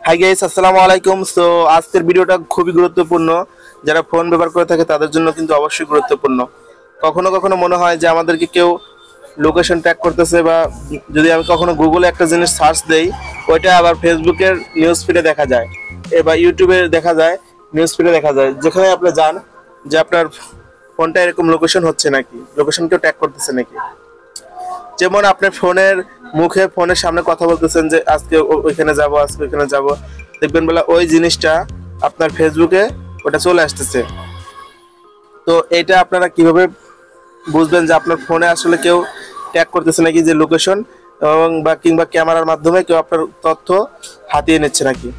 Hi guys, আসসালামু আলাইকুম। So আজকের ভিডিওটা খুবই গুরুত্বপূর্ণ। যারা ফোন ব্যবহার করে থাকে তাদের জন্য কিন্তু অবশ্যই গুরুত্বপূর্ণ। কখনো কখনো মনে হয় যে আমাদেরকে কেউ লোকেশন ট্র্যাক করতেছে, বা যদি আমি কখনো গুগলে একটা জিনিস সার্চ দেই, ওইটা আবার ফেসবুকের নিউজ ফিডে দেখা যায়, বা ইউটিউবে দেখা যায়, নিউজ ফিডে দেখা যায়, যেখানে আপনি যান যে আপনার ফোনটা এরকম লোকেশন হচ্ছে নাকি, লোকেশন কেউ ট্র্যাক করতেছে নাকি। যেমন আপনি ফোনের সামনে কথা বলতেছেন যে আজকে ওইখানে যাব, আজকে ওইখানে যাব, দেখবেন বলে ওই জিনিসটা আপনার ফেসবুকে ওটা চলে আসতেছে। তো এটা আপনারা কিভাবে বুঝবেন যে আপনার ফোনে আসলে কেউ ট্যাগ করতেছে নাকি, যে লোকেশন এবং কিংবা ক্যামেরার মাধ্যমে কেউ আপনার তথ্য হাতিয়ে নিচ্ছে নাকি।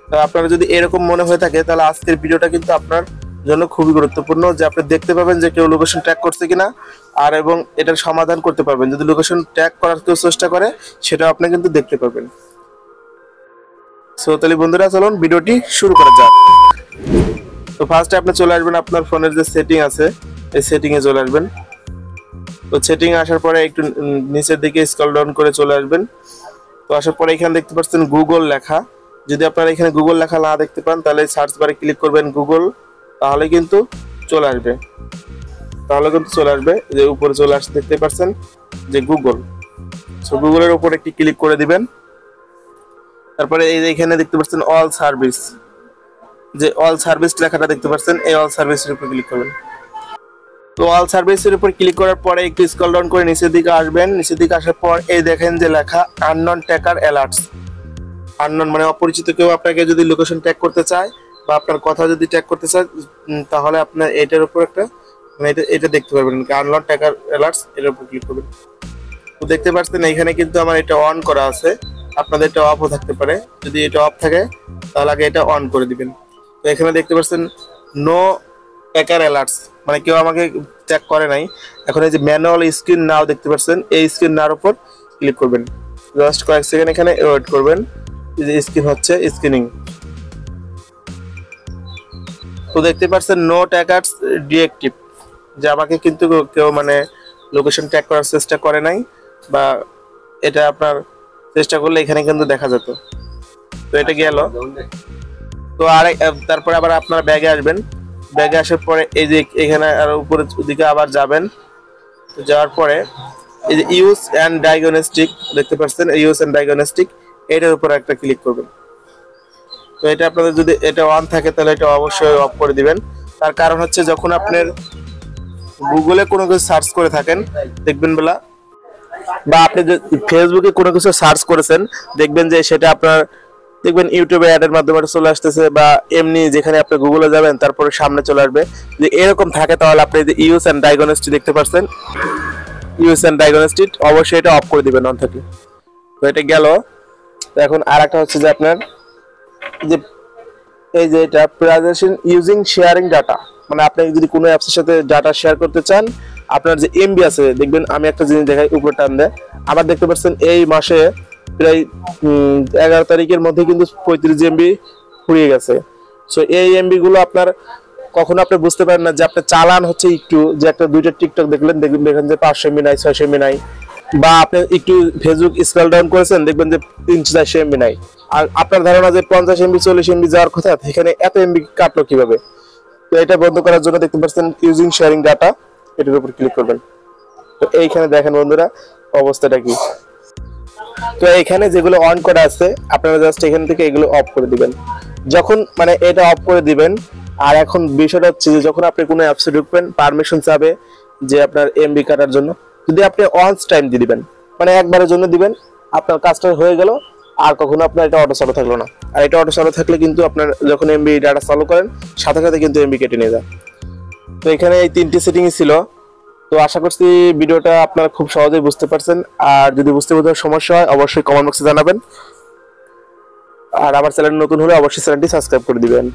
তো আপনারা যদি এরকম মনে হয়ে থাকে, তাহলে আজকের ভিডিওটা কিন্তু আপনার জন্য খুবই গুরুত্বপূর্ণ, যে আপনি দেখতে পাবেন যে কেউ লোকেশন ট্র্যাক করছে কিনা, আর এবং এটার সমাধান করতে পারবেন। যদি লোকেশন ট্র্যাক করার কেউ চেষ্টা করে, সেটাও আপনি কিন্তু দেখতে পারবেন। সো তাহলে বন্ধুরা, চলুন ভিডিওটি শুরু করা যাক। তো ফার্স্টে আপনি চলে আসবেন আপনার ফোনের যে সেটিং আছে, এই সেটিংয়ে চলে আসবেন। তো সেটিং আসার পরে একটু নিচের দিকে স্ক্রল ডাউন করে চলে আসবেন। তো আসার পরে এখানে দেখতে পাচ্ছেন গুগল লেখা। যদি আপনারা এখানে গুগল লেখা না দেখতে পান, তাহলে সার্চ বারে ক্লিক করবেন গুগল, তাহলে কিন্তু চলে আসবে। যে উপরে চলে আসতে দেখতে পাচ্ছেন যে গুগল। সো গুগলের উপরে একটি ক্লিক করে দিবেন। তারপরে এই যে এখানে দেখতে পাচ্ছেন অল সার্ভিস, যে অল সার্ভিস লেখাটা দেখতে পাচ্ছেন, এই অল সার্ভিসের উপর ক্লিক করবেন। তো অল সার্ভিসের উপর ক্লিক করার পরে একটু স্ক্রল ডাউন করে নিচের দিকে আসবেন। নিচের দিকে আসার পর এই দেখেন যে লেখা আননোন ট্র্যাকার অ্যালার্টস। আননোন মানে অপরিচিত কেউ আপনাকে যদি লোকেশন ট্র্যাক করতে চায়, বা আপনার কথা যদি ট্র্যাক করতে চায়, তাহলে আপনার এটার উপর একটা এটা দেখতে পারবেন, আননোন ট্র্যাকার অ্যালার্টস, এর উপর ক্লিক করবেন। তো দেখতে পাচ্ছেন এখানে কিন্তু আমার এটা অন করা আছে, আপনাদের এটা অফও থাকতে পারে। যদি এটা অফ থাকে, তাহলে আগে এটা অন করে দিবেন। তো এখানে দেখতে পাচ্ছেন নো ট্র্যাকার অ্যালার্টস, মানে কেউ আমাকে ট্র্যাক করে নাই। এখন এই যে ম্যানুয়াল স্ক্রিন নাও দেখতে পাচ্ছেন, এই স্ক্রিন নাওর উপর ক্লিক করবেন। জাস্ট কয়েক সেকেন্ড এখানে ওয়েট করবেন, যে স্ক্রিন হচ্ছে স্ক্রিনিং। তো দেখতে পাচ্ছেন নো ট্র্যাকার্স ডিএক্টিভ, যে আমাকে কিন্তু কেউ মানে লোকেশন ট্র্যাক করার চেষ্টা করে নাই, বা এটা আপনার চেষ্টা করলে এখানে কিন্তু দেখা যেত। তো এটা গেল। তো তারপরে আবার আপনার ব্যাগে আসবেন। ব্যাগে আসার পরে এই যে এখানে আর উপরের দিকে আবার যাবেন। তো যাওয়ার পরে এই যে ইউজ অ্যান্ড ডায়াগনস্টিক দেখতে পাচ্ছেন, ইউজ অ্যান্ড ডায়াগনস্টিক, এটার উপর একটা ক্লিক করবেন। তো এটা আপনাদের যদি এটা অন থাকে, তাহলে এটা অবশ্যই অফ করে দিবেন। তার কারণ হচ্ছে, যখন আপনার গুগলে কোনো কিছু সার্চ করে থাকেন, দেখবেন বা আপনি যে ফেসবুকে কোনো কিছু সার্চ করেছেন, দেখবেন যে সেটা আপনার দেখবেন ইউটিউবে অ্যাডের মাধ্যমে চলে আসতেছে, বা এমনি যেখানে আপনি গুগলে যাবেন তারপরে সামনে চলে আসবে। যে এরকম থাকে, তাহলে আপনি যে ইউজ অ্যান্ড ডায়াগনস্টিক দেখতে পাচ্ছেন, ইউজ অ্যান্ড ডায়াগনস্টিক অবশ্যই এটা অফ করে দিবেন অন থেকে। তো এটা গেল। তো এখন আর একটা হচ্ছে যে আপনার যে এই যে এটা প্রাইভেসি ইউজিং শেয়ারিং ডাটা, মানে আপনি যদি কোনো অ্যাপসের সাথে ডাটা শেয়ার করতে চান, আপনার যে এমবি আছে, দেখবেন আমি একটা জিনিস দেখাই, উপরে টান দেয়, আবার দেখতে পাচ্ছেন এই মাসে প্রায় 11 তারিখের মধ্যে কিন্তু 35 এমবি ফুরিয়ে গেছে। সো এই এমবি গুলো আপনার কখনো আপনি বুঝতে পারেন না, যে আপনার চালান হচ্ছে একটু, যে একটা দুইটা টিকটক দেখেন যে 500 এমবি নাই, 600 এমবি নাই, বা আপনি একটু ফেসবুক স্ক্রল ডাউন করেছেন, দেখবেন যে 300-400 এমবি নাই, আর আপনার ধারণা যে 50 এমবি 40 এমবি যাওয়ার কথা, এখানে এত এমবি কাটলো কিভাবে। তো এটা বন্ধ করার জন্য দেখতে পাচ্ছেন ইউজিং শেয়ারিং ডাটা, এটার উপর ক্লিক করবেন। তো এইখানে দেখেন বন্ধুরা অবস্থাটা কি। তো এখানে যেগুলো অন করা আছে, আপনারা জাস্ট এখান থেকে এগুলো অফ করে দিবেন। যখন মানে এটা অফ করে দিবেন, আর এখন বিষয়টা হচ্ছে যে যখন আপনি কোনো অ্যাপসে ঢুকবেন, পারমিশন চাবে যে আপনার এমবি কাটার জন্য, যদি আপনি অন টাইম দিয়ে দিবেন, মানে একবারের জন্য দিবেন, আপনার কাজটা হয়ে গেল, আর কখনো আপনার এটা অটো চালু থাকলো না। আর এটা অটো চালু থাকলে কিন্তু আপনার যখন এমবি ডাটা চালু করেন, সাথে সাথে কিন্তু এমবি কেটে নিয়ে যায়। তো এখানে এই 3টি সেটিংই ছিল। তো আশা করছি ভিডিওটা আপনারা খুব সহজেই বুঝতে পারছেন। আর যদি বুঝতে সমস্যা হয়, অবশ্যই কমেন্ট বক্সে জানাবেন। আর আমার চ্যানেল নতুন হলে অবশ্যই চ্যানেলটি সাবস্ক্রাইব করে দিবেন।